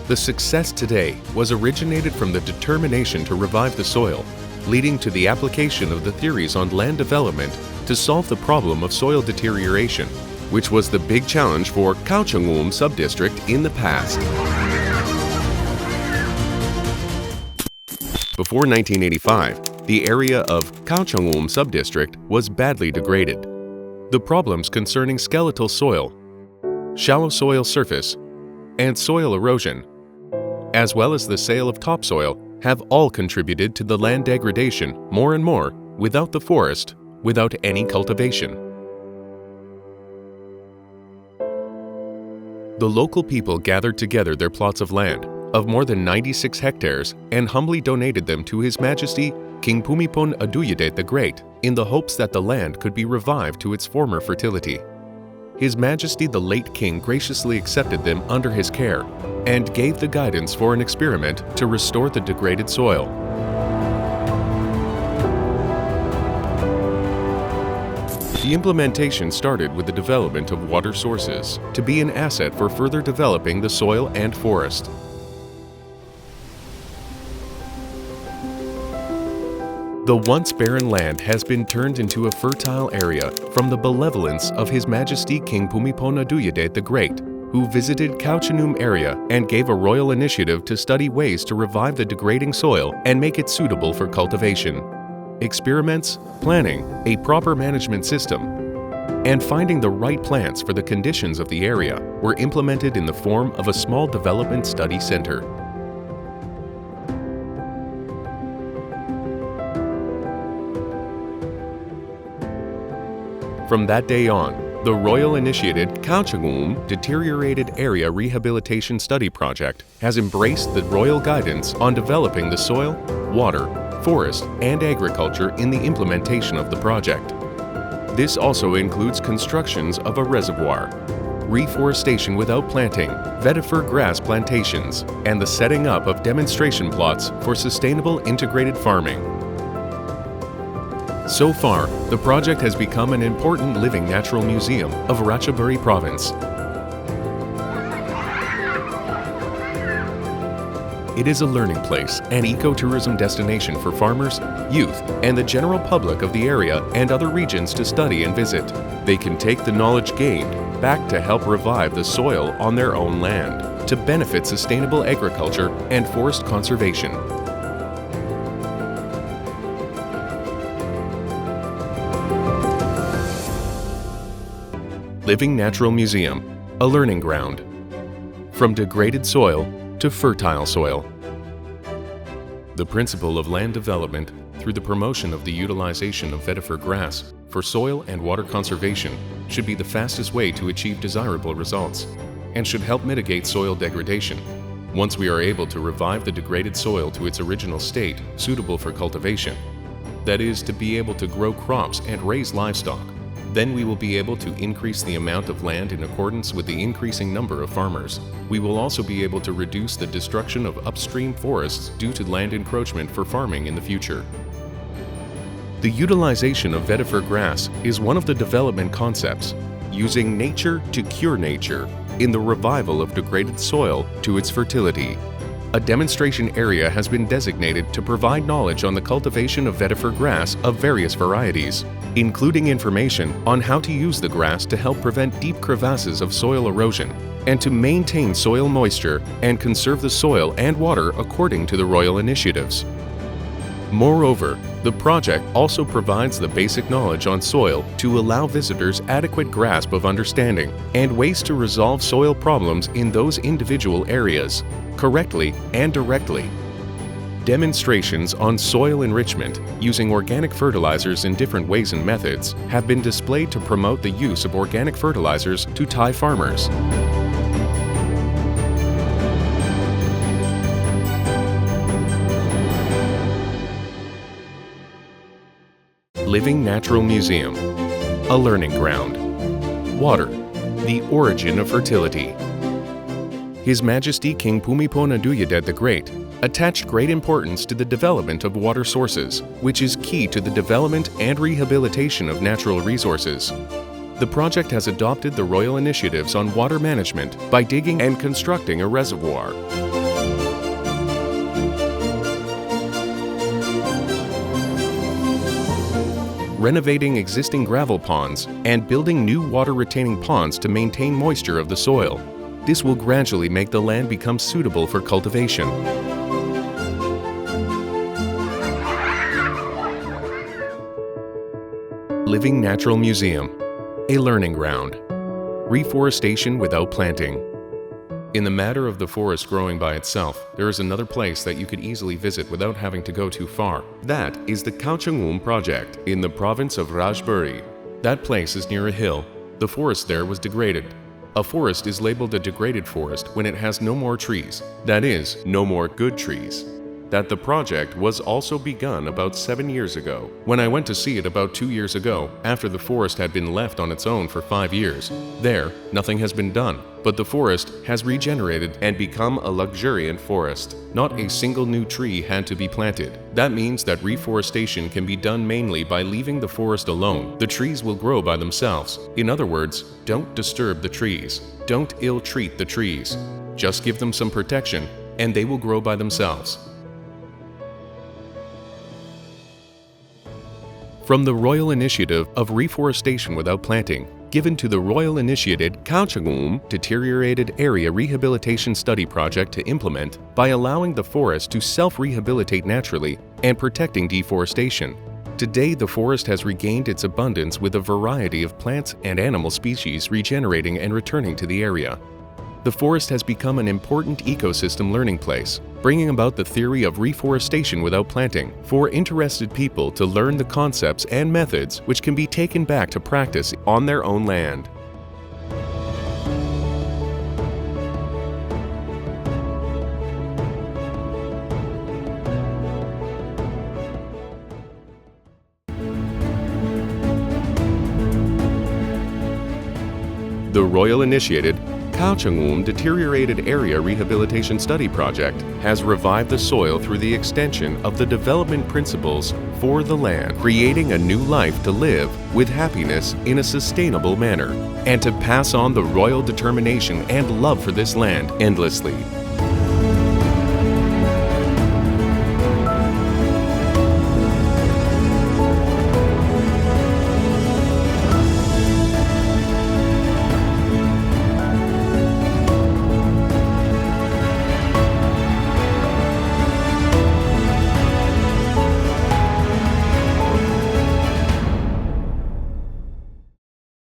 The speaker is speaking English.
The success today was originated from the determination to revive the soil, leading to the application of the theories on land development to solve the problem of soil deterioration, which was the big challenge for Khao-Changum subdistrict in the past. Before 1985, the area of Khao-Changum subdistrict was badly degraded. The problems concerning skeletal soil, shallow soil surface, and soil erosion, as well as the sale of topsoil, have all contributed to the land degradation more and more without the forest, without any cultivation. The local people gathered together their plots of land of more than 96 hectares and humbly donated them to His Majesty King Bhumibol Adulyadej the Great in the hopes that the land could be revived to its former fertility. His Majesty the late King graciously accepted them under his care and gave the guidance for an experiment to restore the degraded soil. The implementation started with the development of water sources to be an asset for further developing the soil and forest. The once barren land has been turned into a fertile area from the benevolence of His Majesty King Bhumibol Adulyadej the Great, who visited Khao-Changum area and gave a royal initiative to study ways to revive the degrading soil and make it suitable for cultivation. Experiments, planning, a proper management system, and finding the right plants for the conditions of the area were implemented in the form of a small development study center. From that day on, the royal-initiated Khao-Changum Deteriorated Area Rehabilitation Study Project has embraced the royal guidance on developing the soil, water, forest, and agriculture in the implementation of the project. This also includes constructions of a reservoir, reforestation without planting, vetiver grass plantations, and the setting up of demonstration plots for sustainable integrated farming. So far, the project has become an important living natural museum of Ratchaburi province. It is a learning place and ecotourism destination for farmers, youth, and the general public of the area and other regions to study and visit. They can take the knowledge gained back to help revive the soil on their own land, to benefit sustainable agriculture and forest conservation. Living Natural Museum, a learning ground. From degraded soil to fertile soil. The principle of land development through the promotion of the utilization of vetiver grass for soil and water conservation should be the fastest way to achieve desirable results and should help mitigate soil degradation. Once we are able to revive the degraded soil to its original state suitable for cultivation, that is, to be able to grow crops and raise livestock, then we will be able to increase the amount of land in accordance with the increasing number of farmers. We will also be able to reduce the destruction of upstream forests due to land encroachment for farming in the future. The utilization of vetiver grass is one of the development concepts, using nature to cure nature in the revival of degraded soil to its fertility. A demonstration area has been designated to provide knowledge on the cultivation of vetiver grass of various varieties, including information on how to use the grass to help prevent deep crevasses of soil erosion and to maintain soil moisture and conserve the soil and water according to the royal initiatives. Moreover, the project also provides the basic knowledge on soil to allow visitors adequate grasp of understanding and ways to resolve soil problems in those individual areas, correctly and directly. Demonstrations on soil enrichment using organic fertilizers in different ways and methods have been displayed to promote the use of organic fertilizers to Thai farmers. Living Natural Museum, a learning ground. Water, the origin of fertility. His Majesty King Bhumibol Adulyadej the Great attached great importance to the development of water sources, which is key to the development and rehabilitation of natural resources. The project has adopted the royal initiatives on water management by digging and constructing a reservoir. Renovating existing gravel ponds and building new water-retaining ponds to maintain moisture of the soil. This will gradually make the land become suitable for cultivation. Living Natural Museum, a learning ground. Reforestation without planting. In the matter of the forest growing by itself, there is another place that you could easily visit without having to go too far. That is the Khao-Changum project in the province of Rajburi. That place is near a hill. The forest there was degraded. A forest is labeled a degraded forest when it has no more trees, that is, no more good trees. That the project was also begun about 7 years ago. When I went to see it about 2 years ago, after the forest had been left on its own for 5 years, there, nothing has been done, but the forest has regenerated and become a luxuriant forest. Not a single new tree had to be planted. That means that reforestation can be done mainly by leaving the forest alone. The trees will grow by themselves. In other words, don't disturb the trees. Don't ill-treat the trees. Just give them some protection, and they will grow by themselves. From the Royal Initiative of Reforestation Without Planting, given to the Royal-initiated Khao-Changum Deteriorated Area Rehabilitation Study Project to implement by allowing the forest to self-rehabilitate naturally and protecting deforestation. Today, the forest has regained its abundance with a variety of plants and animal species regenerating and returning to the area. The forest has become an important ecosystem learning place, bringing about the theory of reforestation without planting for interested people to learn the concepts and methods which can be taken back to practice on their own land. The Royal-initiated Khao-Changum Deteriorated Area Rehabilitation Study Project has revived the soil through the extension of the development principles for the land, creating a new life to live with happiness in a sustainable manner, and to pass on the royal determination and love for this land endlessly.